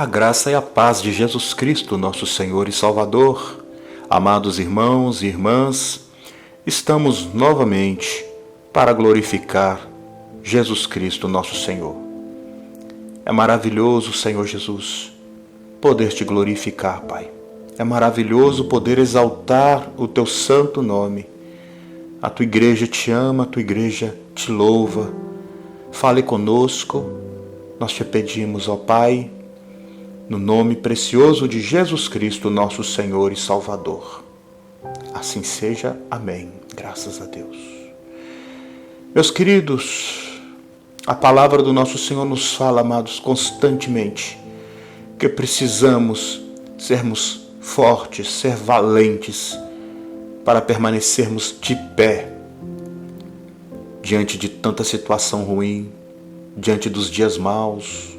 A graça e a paz de Jesus Cristo, nosso Senhor e Salvador. Amados irmãos e irmãs, estamos novamente para glorificar Jesus Cristo, nosso Senhor. É maravilhoso, Senhor Jesus, poder te glorificar, Pai. É maravilhoso poder exaltar o teu santo nome. A tua igreja te ama, a tua igreja te louva. Fale conosco, nós te pedimos, ó Pai, no nome precioso de Jesus Cristo, nosso Senhor e Salvador. Assim seja. Amém. Graças a Deus. Meus queridos, a palavra do nosso Senhor nos fala, amados, constantemente, que precisamos sermos fortes, ser valentes, para permanecermos de pé diante de tanta situação ruim, diante dos dias maus.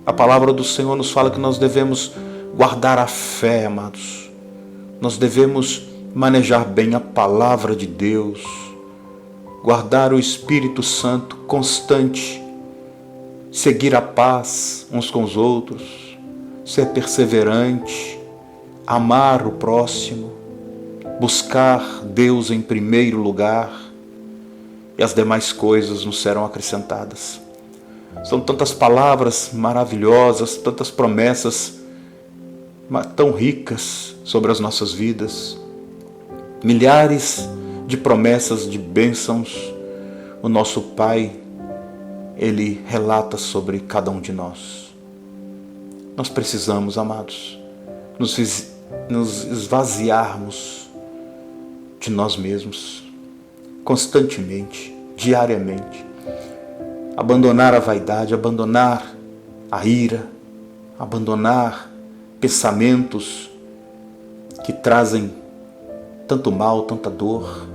A palavra do Senhor nos fala que nós devemos guardar a fé, amados. Nós devemos manejar bem a palavra de Deus, guardar o Espírito Santo constante, seguir a paz uns com os outros, ser perseverante, amar o próximo, buscar Deus em primeiro lugar, e as demais coisas nos serão acrescentadas. São tantas palavras maravilhosas, tantas promessas tão ricas sobre as nossas vidas. Milhares de promessas, de bênçãos. O nosso Pai, Ele relata sobre cada um de nós. Nós precisamos, amados, nos esvaziarmos de nós mesmos, constantemente, diariamente. Abandonar a vaidade, abandonar a ira, abandonar pensamentos que trazem tanto mal, tanta dor.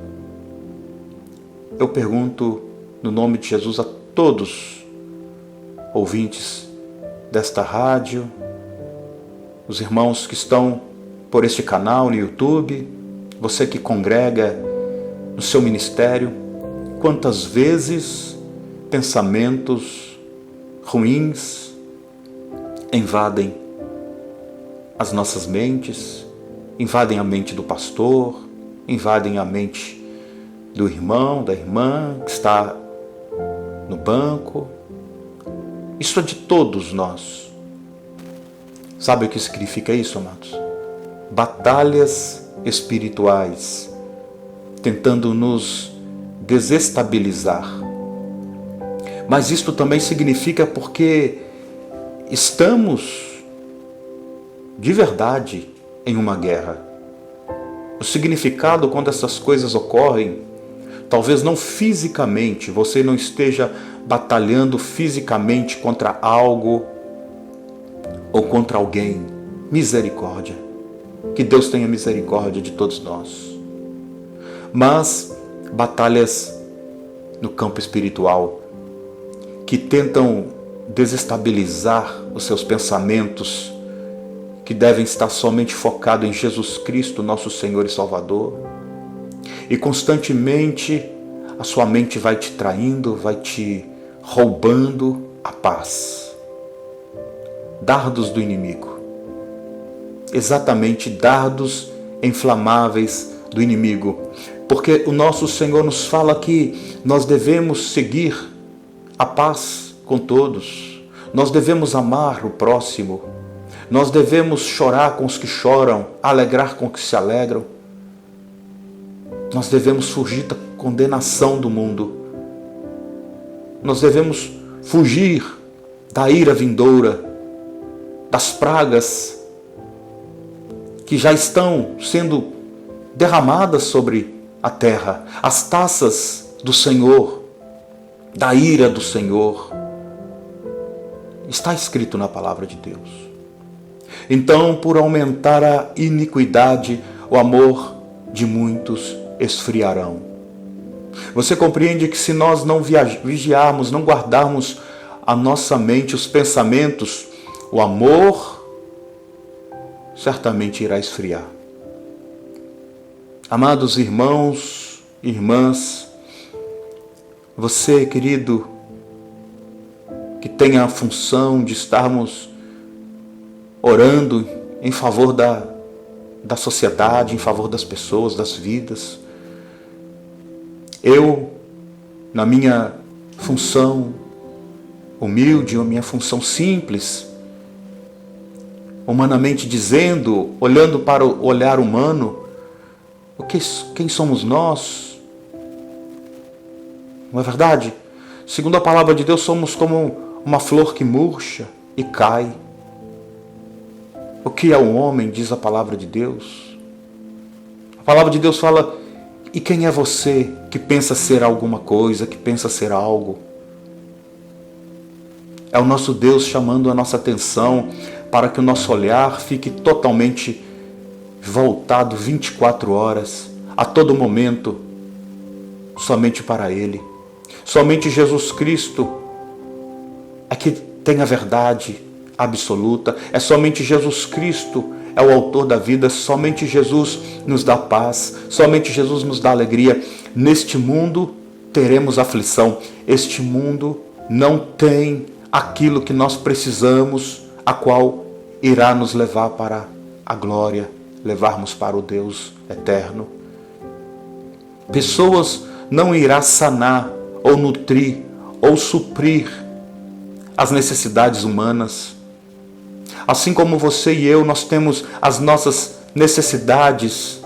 Eu pergunto no nome de Jesus a todos ouvintes desta rádio, os irmãos que estão por este canal no YouTube, você que congrega no seu ministério, quantas vezes pensamentos ruins invadem as nossas mentes, invadem a mente do pastor, invadem a mente do irmão, da irmã que está no banco. Isso é de todos nós. Sabe o que significa isso, amados? Batalhas espirituais tentando nos desestabilizar. Mas isto também significa porque estamos de verdade em uma guerra. O significado quando essas coisas ocorrem, talvez não fisicamente, você não esteja batalhando fisicamente contra algo ou contra alguém. Misericórdia. Que Deus tenha misericórdia de todos nós. Mas batalhas no campo espiritual, que tentam desestabilizar os seus pensamentos, que devem estar somente focados em Jesus Cristo, nosso Senhor e Salvador. E constantemente a sua mente vai te traindo, vai te roubando a paz. Dardos do inimigo. Exatamente, dardos inflamáveis do inimigo. Porque o nosso Senhor nos fala que nós devemos seguir a paz com todos. Nós devemos amar o próximo. Nós devemos chorar com os que choram, alegrar com os que se alegram. Nós devemos fugir da condenação do mundo. Nós devemos fugir da ira vindoura, das pragas que já estão sendo derramadas sobre a terra, as taças do Senhor, da ira do Senhor. Está escrito na palavra de Deus. Então, por aumentar a iniquidade, o amor de muitos esfriarão. Você compreende que se nós não vigiarmos, não guardarmos a nossa mente, os pensamentos, o amor certamente irá esfriar. Amados irmãos e irmãs, você, querido, que tem a função de estarmos orando em favor da sociedade, em favor das pessoas, das vidas. Eu, na minha função humilde, a minha função simples, humanamente dizendo, olhando para o olhar humano, quem somos nós? Não é verdade? Segundo a palavra de Deus, somos como uma flor que murcha e cai. O que é o homem, diz a palavra de Deus? A palavra de Deus fala, e quem é você que pensa ser alguma coisa, que pensa ser algo? É o nosso Deus chamando a nossa atenção para que o nosso olhar fique totalmente voltado 24 horas, a todo momento, somente para Ele. Somente Jesus Cristo é que tem a verdade absoluta. É somente Jesus Cristo é o autor da vida. Somente Jesus nos dá paz. Somente Jesus nos dá alegria. Neste mundo teremos aflição. Este mundo não tem aquilo que nós precisamos, a qual irá nos levar para a glória, levarmos para o Deus eterno. Pessoas não irá sanar ou nutrir ou suprir as necessidades humanas. Assim como você e eu, nós temos as nossas necessidades,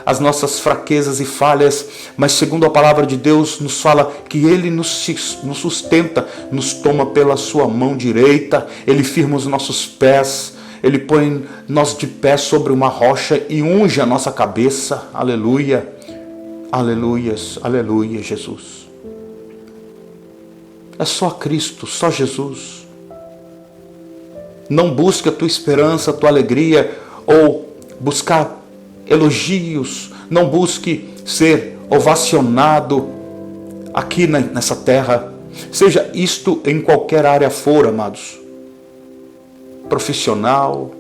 as nossas fraquezas e falhas, mas segundo a palavra de Deus nos fala que Ele nos sustenta, nos toma pela sua mão direita, Ele firma os nossos pés, Ele põe nós de pé sobre uma rocha e unge a nossa cabeça. Aleluia, aleluias, aleluia, Jesus. É só Cristo, só Jesus. Não busque a tua esperança, a tua alegria, ou buscar elogios. Não busque ser ovacionado aqui nessa terra. Seja isto em qualquer área for, amados. Profissional,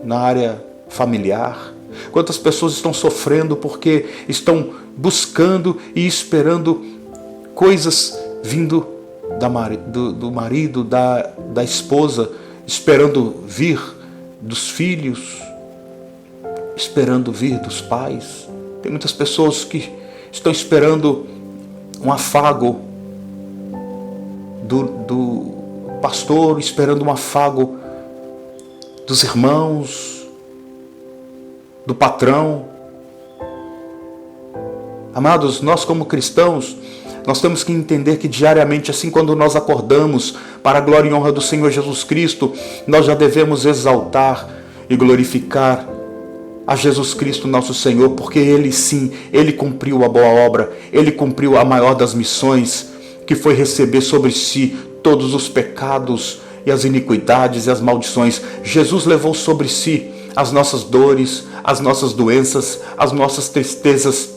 na área familiar. Quantas pessoas estão sofrendo porque estão buscando e esperando coisas vindo do marido, da esposa, esperando vir dos filhos, esperando vir dos pais. Tem muitas pessoas que estão esperando um afago do pastor, esperando um afago dos irmãos, do patrão. Amados, nós como cristãos, nós temos que entender que diariamente, assim quando nós acordamos para a glória e honra do Senhor Jesus Cristo, nós já devemos exaltar e glorificar a Jesus Cristo nosso Senhor, porque Ele sim, Ele cumpriu a boa obra, Ele cumpriu a maior das missões, que foi receber sobre si todos os pecados e as iniquidades e as maldições. Jesus levou sobre si as nossas dores, as nossas doenças, as nossas tristezas.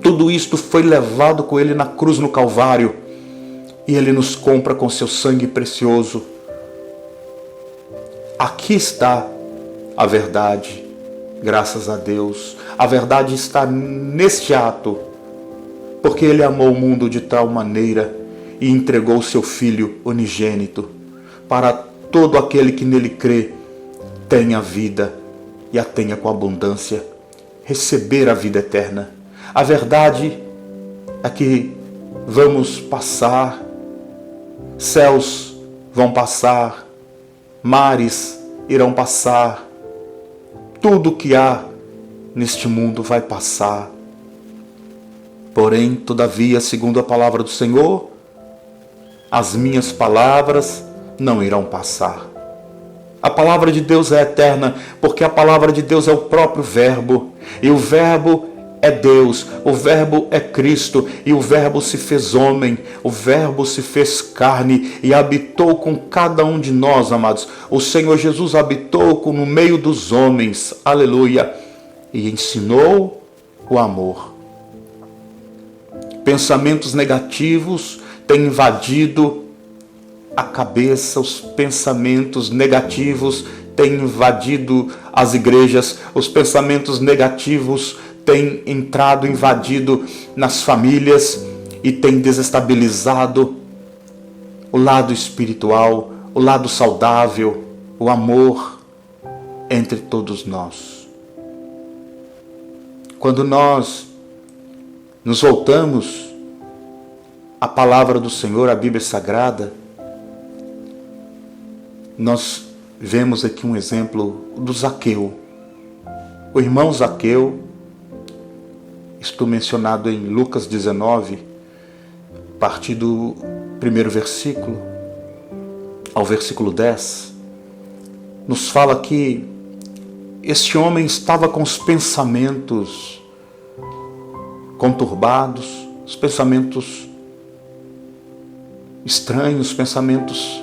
Tudo isto foi levado com Ele na cruz no Calvário. E Ele nos compra com seu sangue precioso. Aqui está a verdade, graças a Deus. A verdade está neste ato, porque Ele amou o mundo de tal maneira e entregou o seu Filho unigênito, para todo aquele que nele crê tenha vida e a tenha com abundância, receber a vida eterna. A verdade é que vamos passar, céus vão passar, mares irão passar, tudo que há neste mundo vai passar. Porém, todavia, segundo a palavra do Senhor, as minhas palavras não irão passar. A palavra de Deus é eterna, porque a palavra de Deus é o próprio Verbo, e o Verbo é Deus, o Verbo é Cristo, e o Verbo se fez homem, o Verbo se fez carne e habitou com cada um de nós, amados. O Senhor Jesus habitou no meio dos homens, aleluia, e ensinou o amor. Pensamentos negativos têm invadido a cabeça, os pensamentos negativos têm invadido as igrejas, os pensamentos negativos têm entrado, invadido nas famílias e têm desestabilizado o lado espiritual, o lado saudável, o amor, entre todos nós. Quando nós nos voltamos à palavra do Senhor, à Bíblia Sagrada, nós vemos aqui um exemplo do Zaqueu. O irmão Zaqueu, estou mencionado em Lucas 19, a partir do primeiro versículo ao versículo 10, nos fala que este homem estava com os pensamentos conturbados, os pensamentos estranhos, pensamentos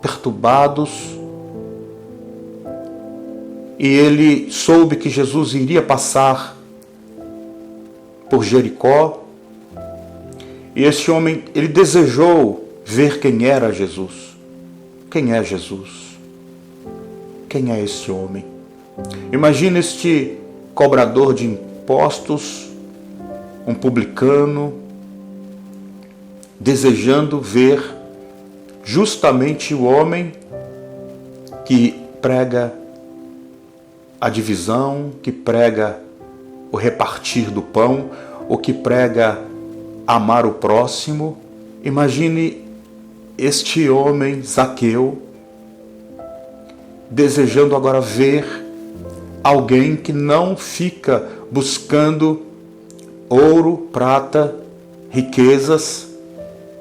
perturbados, e ele soube que Jesus iria passar por Jericó, e este homem, ele desejou ver quem era Jesus. Quem é Jesus? Quem é esse homem? Imagina este cobrador de impostos, um publicano, desejando ver justamente o homem que prega a divisão, que prega o repartir do pão, o que prega amar o próximo. Imagine este homem, Zaqueu, desejando agora ver alguém que não fica buscando ouro, prata, riquezas,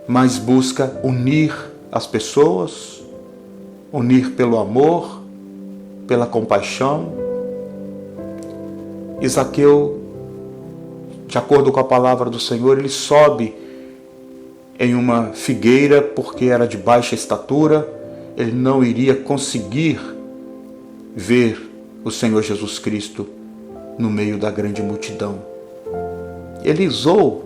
mas busca unir as pessoas, unir pelo amor, pela compaixão. E Zaqueu, de acordo com a palavra do Senhor, ele sobe em uma figueira porque era de baixa estatura, ele não iria conseguir ver o Senhor Jesus Cristo no meio da grande multidão. Ele usou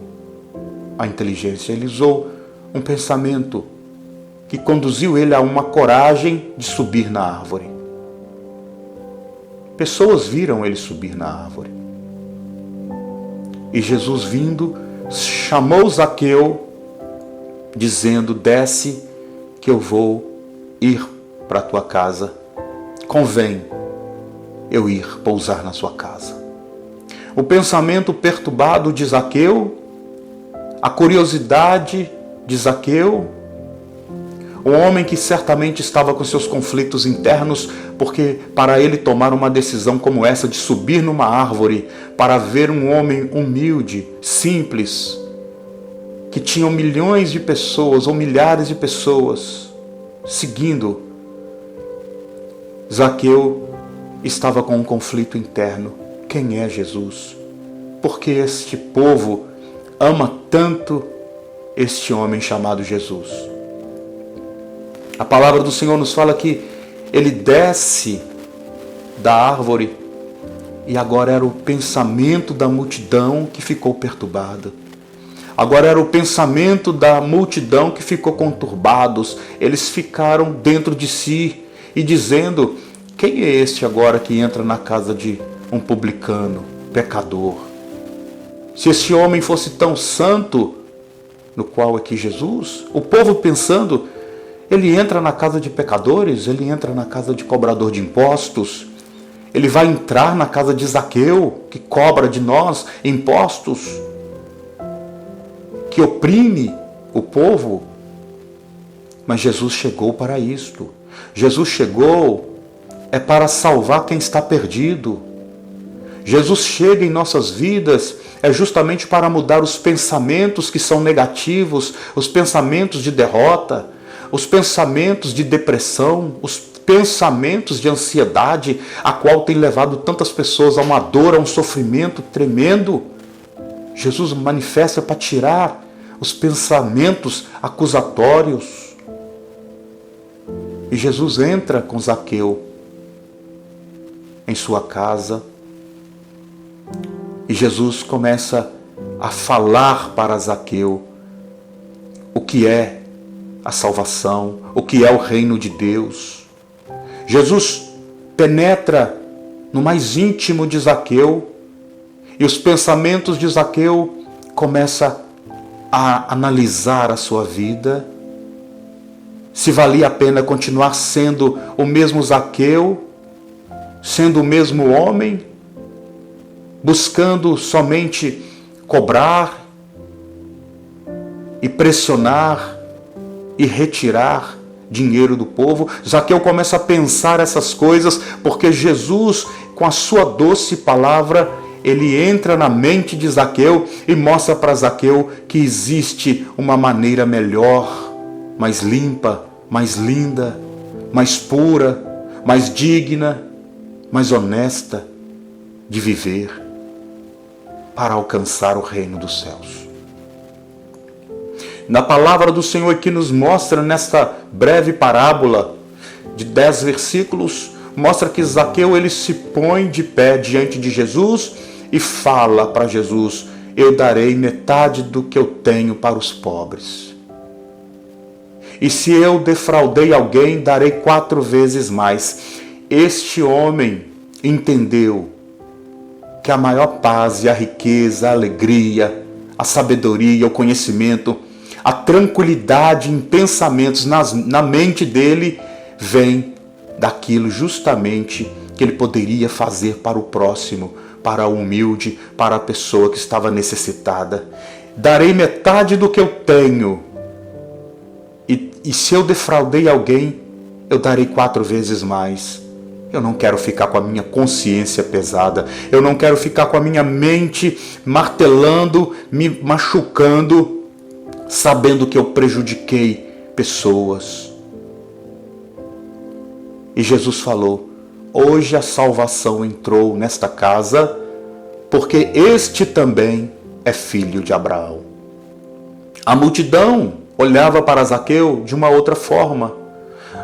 a inteligência, ele usou um pensamento que conduziu ele a uma coragem de subir na árvore. Pessoas viram ele subir na árvore. E Jesus, vindo, chamou Zaqueu, dizendo: desce, que eu vou ir para a tua casa. Convém eu ir pousar na sua casa. O pensamento perturbado de Zaqueu, a curiosidade de Zaqueu, o homem que certamente estava com seus conflitos internos, porque para ele tomar uma decisão como essa de subir numa árvore para ver um homem humilde, simples, que tinha milhões de pessoas ou milhares de pessoas seguindo, Zaqueu estava com um conflito interno. Quem é Jesus? Por que este povo ama tanto este homem chamado Jesus? A palavra do Senhor nos fala que ele desce da árvore e agora era o pensamento da multidão que ficou perturbado. Agora era o pensamento da multidão que ficou conturbados. Eles ficaram dentro de si e dizendo: quem é este agora que entra na casa de um publicano, pecador? Se este homem fosse tão santo, no qual aqui Jesus, o povo pensando: ele entra na casa de pecadores, ele entra na casa de cobrador de impostos, ele vai entrar na casa de Zaqueu, que cobra de nós impostos, que oprime o povo. Mas Jesus chegou para isto. Jesus chegou para salvar quem está perdido. Jesus chega em nossas vidas justamente para mudar os pensamentos que são negativos, os pensamentos de derrota, os pensamentos de depressão, os pensamentos de ansiedade, a qual tem levado tantas pessoas a uma dor, a um sofrimento tremendo. Jesus manifesta para tirar os pensamentos acusatórios. E Jesus entra com Zaqueu em sua casa. E Jesus começa a falar para Zaqueu o que é a salvação, o que é o reino de Deus. Jesus penetra no mais íntimo de Zaqueu e os pensamentos de Zaqueu começam a analisar a sua vida, se valia a pena continuar sendo o mesmo Zaqueu, sendo o mesmo homem, buscando somente cobrar e pressionar e retirar dinheiro do povo. Zaqueu começa a pensar essas coisas, porque Jesus, com a sua doce palavra, ele entra na mente de Zaqueu e mostra para Zaqueu que existe uma maneira melhor, mais limpa, mais linda, mais pura, mais digna, mais honesta de viver para alcançar o reino dos céus. Na palavra do Senhor que nos mostra nesta breve parábola de 10 versículos, mostra que Zaqueu ele se põe de pé diante de Jesus e fala para Jesus: eu darei metade do que eu tenho para os pobres. E se eu defraudei alguém, darei 4 vezes mais. Este homem entendeu que a maior paz e a riqueza, a alegria, a sabedoria, o conhecimento, a tranquilidade em pensamentos na mente dele vem daquilo justamente que ele poderia fazer para o próximo, para o humilde, para a pessoa que estava necessitada. Darei metade do que eu tenho. E se eu defraudei alguém, eu darei 4 vezes mais. Eu não quero ficar com a minha consciência pesada. Eu não quero ficar com a minha mente martelando, me machucando, sabendo que eu prejudiquei pessoas. E Jesus falou: hoje a salvação entrou nesta casa, porque este também é filho de Abraão. A multidão olhava para Zaqueu de uma outra forma.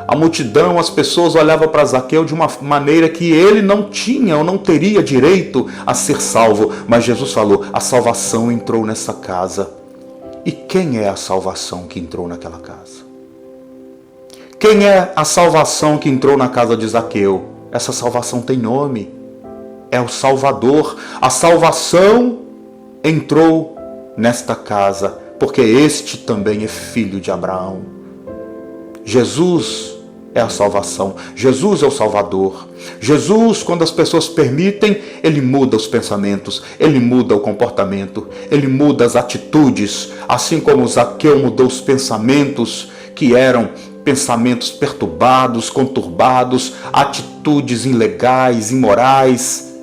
A multidão, as pessoas olhavam para Zaqueu de uma maneira que ele não tinha ou não teria direito a ser salvo. Mas Jesus falou: a salvação entrou nessa casa. E quem é a salvação que entrou naquela casa? Quem é a salvação que entrou na casa de Zaqueu? Essa salvação tem nome. É o Salvador. A salvação entrou nesta casa, porque este também é filho de Abraão. Jesus é a salvação. Jesus é o Salvador. Jesus, quando as pessoas permitem, ele muda os pensamentos, ele muda o comportamento, ele muda as atitudes, assim como Zaqueu mudou os pensamentos, que eram pensamentos perturbados, conturbados, atitudes ilegais, imorais.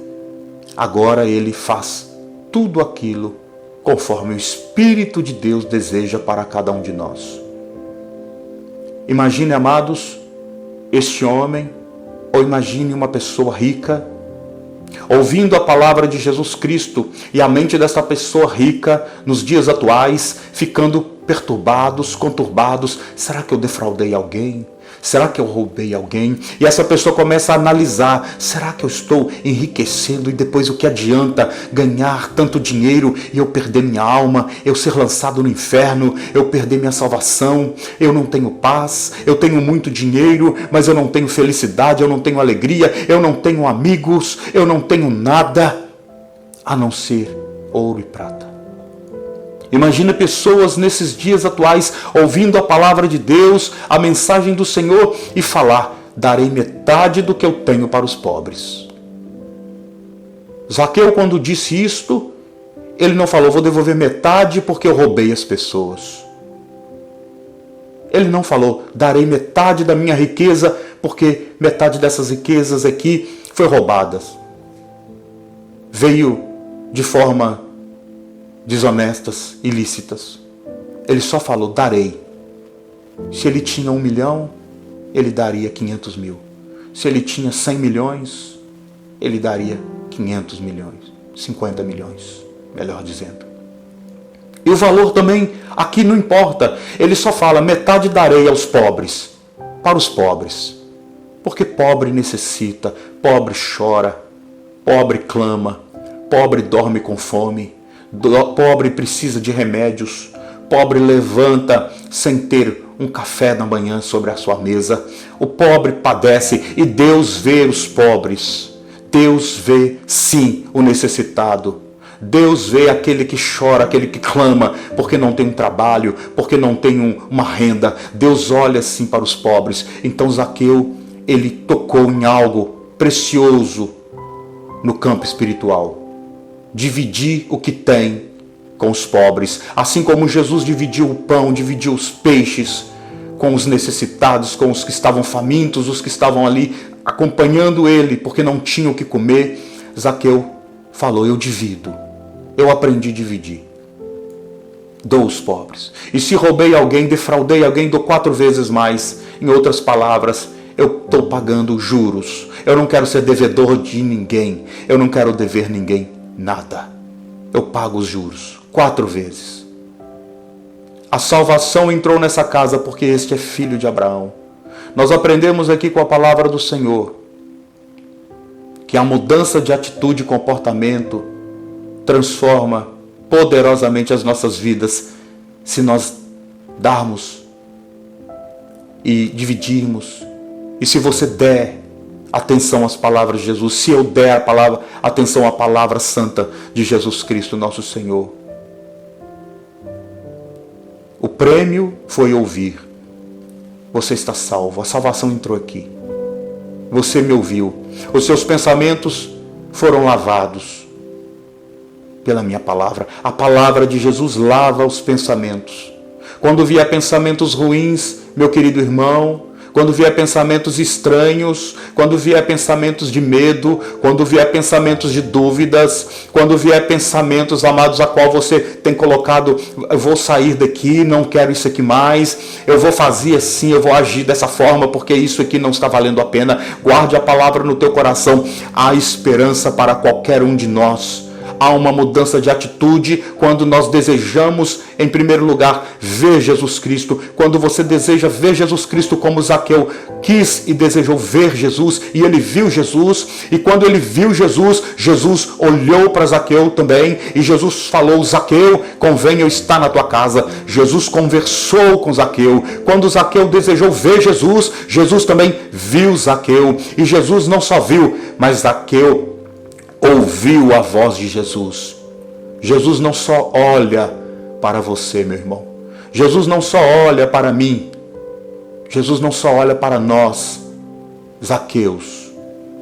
Agora ele faz tudo aquilo conforme o Espírito de Deus deseja para cada um de nós. Imagine, amados, este homem, ou imagine uma pessoa rica, ouvindo a palavra de Jesus Cristo, e a mente dessa pessoa rica, nos dias atuais, ficando perturbados, conturbados. Será que eu defraudei alguém? Será que eu roubei alguém? E essa pessoa começa a analisar: será que eu estou enriquecendo e depois o que adianta ganhar tanto dinheiro e eu perder minha alma, eu ser lançado no inferno, eu perder minha salvação, eu não tenho paz, eu tenho muito dinheiro, mas eu não tenho felicidade, eu não tenho alegria, eu não tenho amigos, eu não tenho nada a não ser ouro e prata. Imagina pessoas nesses dias atuais ouvindo a palavra de Deus, a mensagem do Senhor, e falar: darei metade do que eu tenho para os pobres. Zaqueu, quando disse isto, ele não falou: vou devolver metade porque eu roubei as pessoas. Ele não falou: darei metade da minha riqueza porque metade dessas riquezas aqui foi roubadas. Veio de forma desonestas, ilícitas. Ele só falou: darei. Se ele tinha 1 milhão, ele daria 500 mil. Se ele tinha 100 milhões, ele daria 500 milhões. 50 milhões, melhor dizendo. E o valor também aqui não importa. Ele só fala: metade darei aos pobres. Para os pobres. Porque pobre necessita, pobre chora, pobre clama, pobre dorme com fome, pobre precisa de remédios, pobre levanta sem ter um café da manhã sobre a sua mesa. O pobre padece e Deus vê os pobres. Deus vê, sim, o necessitado. Deus vê aquele que chora, aquele que clama, porque não tem um trabalho, porque não tem uma renda. Deus olha sim para os pobres. Então Zaqueu, ele tocou em algo precioso no campo espiritual. Dividir o que tem com os pobres, assim como Jesus dividiu o pão, dividiu os peixes com os necessitados, com os que estavam famintos, os que estavam ali acompanhando ele porque não tinham o que comer. Zaqueu falou: eu divido, eu aprendi a dividir, dou aos pobres. E se roubei alguém, defraudei alguém, dou 4 vezes mais. Em outras palavras, eu estou pagando juros. Eu não quero ser devedor de ninguém, eu não quero dever ninguém nada. Eu pago os juros 4 vezes. A salvação entrou nessa casa porque este é filho de Abraão. Nós aprendemos aqui com a palavra do Senhor que a mudança de atitude e comportamento transforma poderosamente as nossas vidas se nós darmos e dividirmos. E se você der atenção às palavras de Jesus, se eu der atenção à palavra santa de Jesus Cristo, nosso Senhor. O prêmio foi ouvir. Você está salvo, a salvação entrou aqui. Você me ouviu. Os seus pensamentos foram lavados pela minha palavra. A palavra de Jesus lava os pensamentos. Quando vier pensamentos ruins, meu querido irmão, quando vier pensamentos estranhos, quando vier pensamentos de medo, quando vier pensamentos de dúvidas, quando vier pensamentos, amados, a qual você tem colocado: eu vou sair daqui, não quero isso aqui mais, eu vou fazer assim, eu vou agir dessa forma, porque isso aqui não está valendo a pena. Guarde a palavra no teu coração. Há esperança para qualquer um de nós. Há uma mudança de atitude quando nós desejamos, em primeiro lugar, ver Jesus Cristo. Quando você deseja ver Jesus Cristo, como Zaqueu quis e desejou ver Jesus, e ele viu Jesus, e quando ele viu Jesus, Jesus olhou para Zaqueu também, e Jesus falou: Zaqueu, convém eu estar na tua casa. Jesus conversou com Zaqueu. Quando Zaqueu desejou ver Jesus, Jesus também viu Zaqueu, e Jesus não só viu, mas Zaqueu ouviu a voz de Jesus. Jesus não só olha para você, meu irmão. Jesus não só olha para mim. Jesus não só olha para nós, Zaqueus.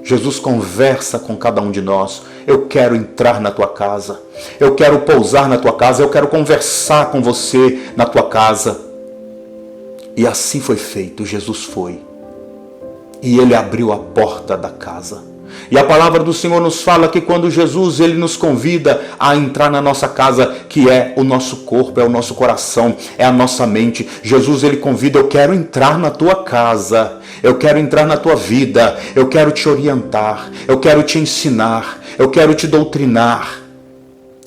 Jesus conversa com cada um de nós. Eu quero entrar na tua casa. Eu quero pousar na tua casa. Eu quero conversar com você na tua casa. E assim foi feito. Jesus foi. E ele abriu a porta da casa. E a palavra do Senhor nos fala que quando Jesus ele nos convida a entrar na nossa casa, que é o nosso corpo, é o nosso coração, é a nossa mente. Jesus ele convida: eu quero entrar na tua casa, eu quero entrar na tua vida, eu quero te orientar, eu quero te ensinar, eu quero te doutrinar.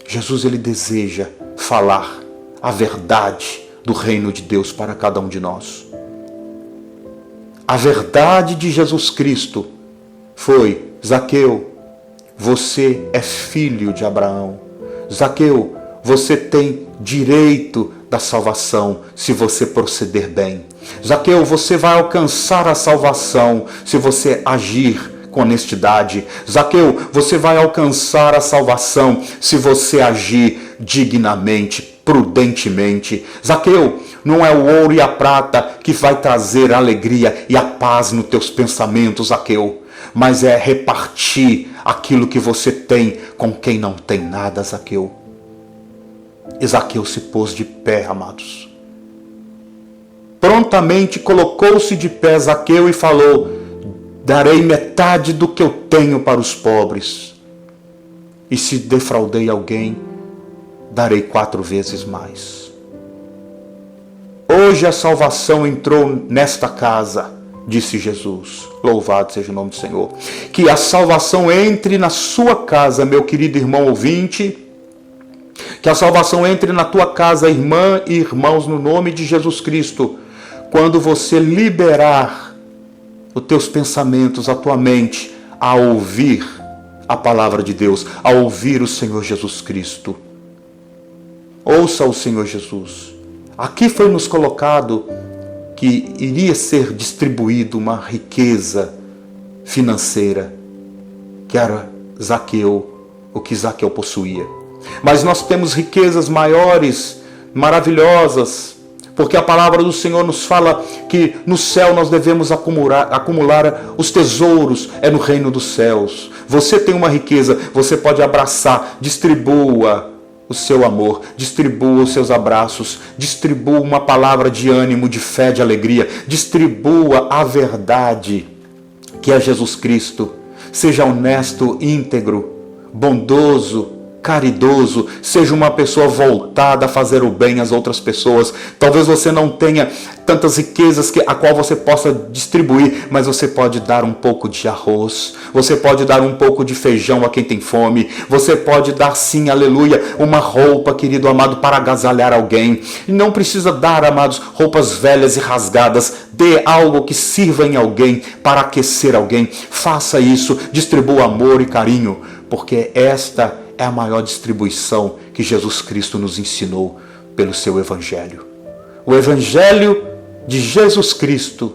Jesus ele deseja falar a verdade do reino de Deus para cada um de nós. A verdade de Jesus Cristo foi: Zaqueu, você é filho de Abraão. Zaqueu, você tem direito da salvação se você proceder bem. Zaqueu, você vai alcançar a salvação se você agir com honestidade. Zaqueu, você vai alcançar a salvação se você agir dignamente, prudentemente. Zaqueu, não é o ouro e a prata que vai trazer a alegria e a paz nos teus pensamentos, Zaqueu, mas é repartir aquilo que você tem com quem não tem nada, Zaqueu. E Zaqueu se pôs de pé, amados. Prontamente colocou-se de pé Zaqueu e falou: darei metade do que eu tenho para os pobres. E se defraudei alguém, darei 4 vezes mais. Hoje a salvação entrou nesta casa, disse Jesus. Louvado seja o nome do Senhor. Que a salvação entre na sua casa, meu querido irmão ouvinte. Que a salvação entre na tua casa, irmã e irmãos, no nome de Jesus Cristo. Quando você liberar os teus pensamentos, a tua mente, a ouvir a palavra de Deus, a ouvir o Senhor Jesus Cristo. Ouça o Senhor Jesus. Aqui foi nos colocado que iria ser distribuído uma riqueza financeira, que era Zaqueu, o que Zaqueu possuía. Mas nós temos riquezas maiores, maravilhosas, Porque a palavra do Senhor nos fala que no céu nós devemos acumular os tesouros, é no reino dos céus. Você tem uma riqueza, você pode abraçar, distribua o seu amor, distribua os seus abraços, distribua uma palavra de ânimo, de fé, de alegria, distribua a verdade, que é Jesus Cristo. Seja honesto, íntegro, bondoso, caridoso, seja uma pessoa voltada a fazer o bem às outras pessoas. Talvez você não tenha tantas riquezas a qual você possa distribuir, mas você pode dar um pouco de arroz, você pode dar um pouco de feijão a quem tem fome, você pode dar sim, aleluia, uma roupa, querido amado, para agasalhar alguém. E não precisa dar, amados, roupas velhas e rasgadas. Dê algo que sirva em alguém, para aquecer alguém. Faça isso, distribua amor e carinho, porque esta é a maior distribuição que Jesus Cristo nos ensinou pelo seu Evangelho. O Evangelho de Jesus Cristo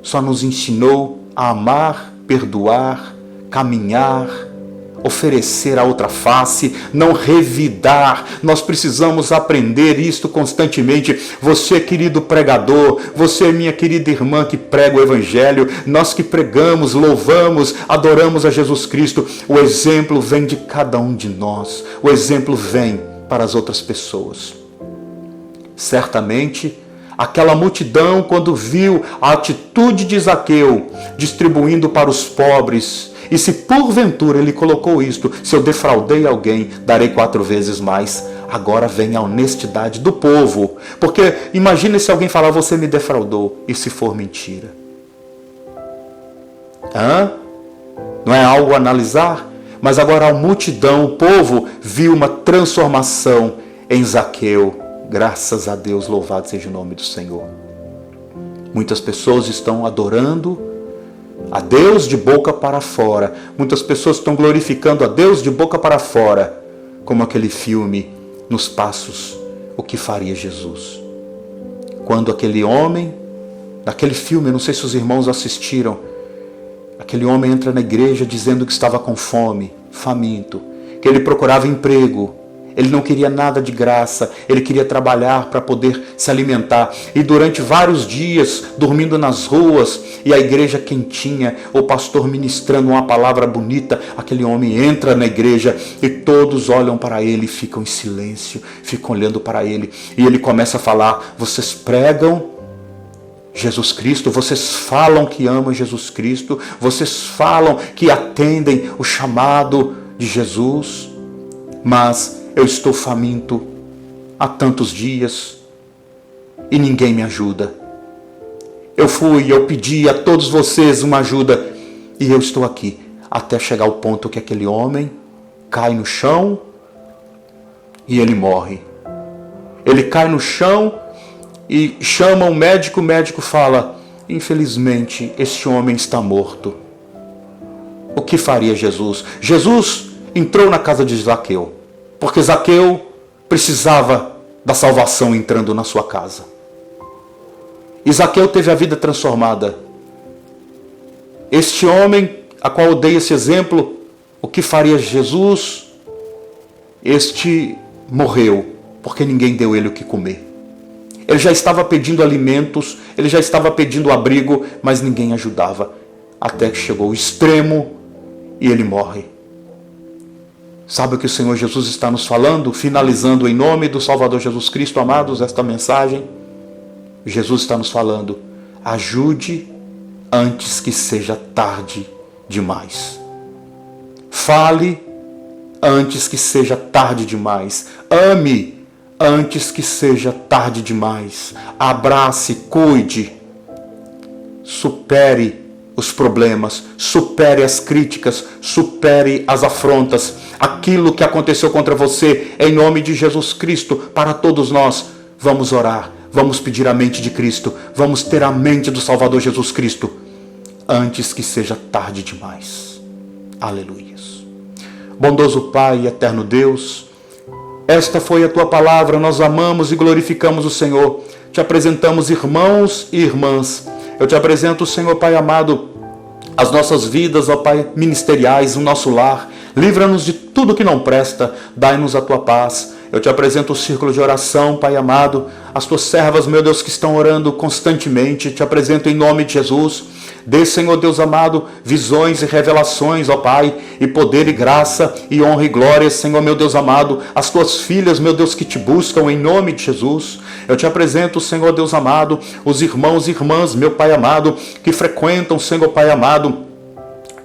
só nos ensinou a amar, perdoar, caminhar, oferecer a outra face, não revidar. Nós precisamos aprender isto constantemente. Você, querido pregador, você, minha querida irmã que prega o Evangelho, nós que pregamos, louvamos, adoramos a Jesus Cristo, o exemplo vem de cada um de nós. O exemplo vem para as outras pessoas. Certamente, aquela multidão, quando viu a atitude de Zaqueu, distribuindo para os pobres, e se porventura ele colocou isto: se eu defraudei alguém, darei 4 vezes mais. Agora vem a honestidade do povo. Porque imagine se alguém falar: você me defraudou, e se for mentira. Não é algo a analisar? Mas agora a multidão, o povo, viu uma transformação em Zaqueu. Graças a Deus, louvado seja o nome do Senhor. Muitas pessoas estão adorando a Deus de boca para fora. Muitas pessoas estão glorificando a Deus de boca para fora, como aquele filme Nos Passos, O que Faria Jesus. Quando aquele homem, naquele filme, não sei se os irmãos assistiram, aquele homem entra na igreja dizendo que estava com fome, faminto, que ele procurava emprego. Ele não queria nada de graça, ele queria trabalhar para poder se alimentar. E durante vários dias, dormindo nas ruas, e a igreja quentinha, o pastor ministrando uma palavra bonita, aquele homem entra na igreja e todos olham para ele e ficam em silêncio, ficam olhando para ele. E ele começa a falar: vocês pregam Jesus Cristo, vocês falam que amam Jesus Cristo, vocês falam que atendem o chamado de Jesus, mas eu estou faminto há tantos dias e ninguém me ajuda. Eu pedi a todos vocês uma ajuda e eu estou aqui, até chegar ao ponto que aquele homem cai no chão e ele morre. Ele cai no chão e chama o médico fala: infelizmente, este homem está morto. O que faria Jesus? Jesus entrou na casa de Zaqueu, porque Zaqueu precisava da salvação entrando na sua casa. E Zaqueu teve a vida transformada. Este homem, a qual eu dei esse exemplo, o que faria Jesus? Este morreu, porque ninguém deu ele o que comer. Ele já estava pedindo alimentos, ele já estava pedindo abrigo, mas ninguém ajudava. Até que chegou o extremo e ele morre. Sabe o que o Senhor Jesus está nos falando? Finalizando em nome do Salvador Jesus Cristo, amados, esta mensagem. Jesus está nos falando: ajude antes que seja tarde demais. Fale antes que seja tarde demais. Ame antes que seja tarde demais. Abrace, cuide. Supere os problemas, supere as críticas, supere as afrontas. Aquilo que aconteceu contra você, em nome de Jesus Cristo, para todos nós, vamos orar, vamos pedir a mente de Cristo, vamos ter a mente do Salvador Jesus Cristo, antes que seja tarde demais. Aleluias. Bondoso Pai e eterno Deus, esta foi a Tua palavra, nós amamos e glorificamos o Senhor, te apresentamos irmãos e irmãs. Eu te apresento, Senhor Pai amado, as nossas vidas, ó Pai, ministeriais, o nosso lar. Livra-nos de tudo que não presta, dai-nos a Tua paz. Eu te apresento o círculo de oração, Pai amado, as tuas servas, meu Deus, que estão orando constantemente, te apresento em nome de Jesus. Dê, Senhor Deus amado, visões e revelações, ó Pai, e poder e graça e honra e glória, Senhor meu Deus amado, as tuas filhas, meu Deus, que te buscam em nome de Jesus. Eu te apresento, Senhor Deus amado, os irmãos e irmãs, meu Pai amado, que frequentam, Senhor Pai amado,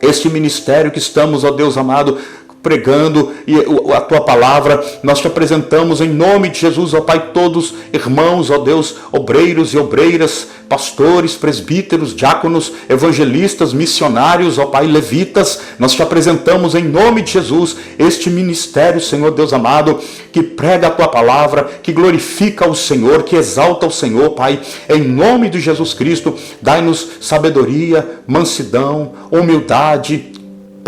este ministério que estamos, ó Deus amado, pregando e a tua palavra, nós te apresentamos em nome de Jesus, ó Pai, todos irmãos, ó Deus, obreiros e obreiras, pastores, presbíteros, diáconos, evangelistas, missionários, ó Pai, levitas, nós te apresentamos em nome de Jesus este ministério, Senhor Deus amado, que prega a tua palavra, que glorifica o Senhor, que exalta o Senhor, Pai, em nome de Jesus Cristo, dai-nos sabedoria, mansidão, humildade,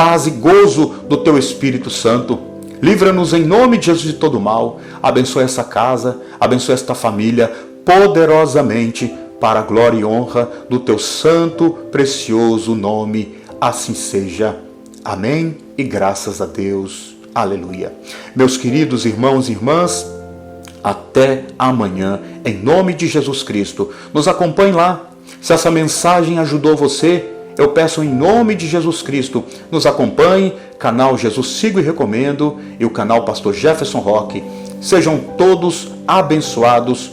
paz e gozo do teu Espírito Santo. Livra-nos em nome de Jesus de todo mal. Abençoa essa casa, abençoa esta família poderosamente para a glória e honra do teu santo, precioso nome. Assim seja. Amém e graças a Deus. Aleluia. Meus queridos irmãos e irmãs, até amanhã, em nome de Jesus Cristo. Nos acompanhe lá. Se essa mensagem ajudou você, eu peço em nome de Jesus Cristo, nos acompanhe, canal Jesus Sigo e Recomendo e o canal Pastor Jefferson Roque. Sejam todos abençoados.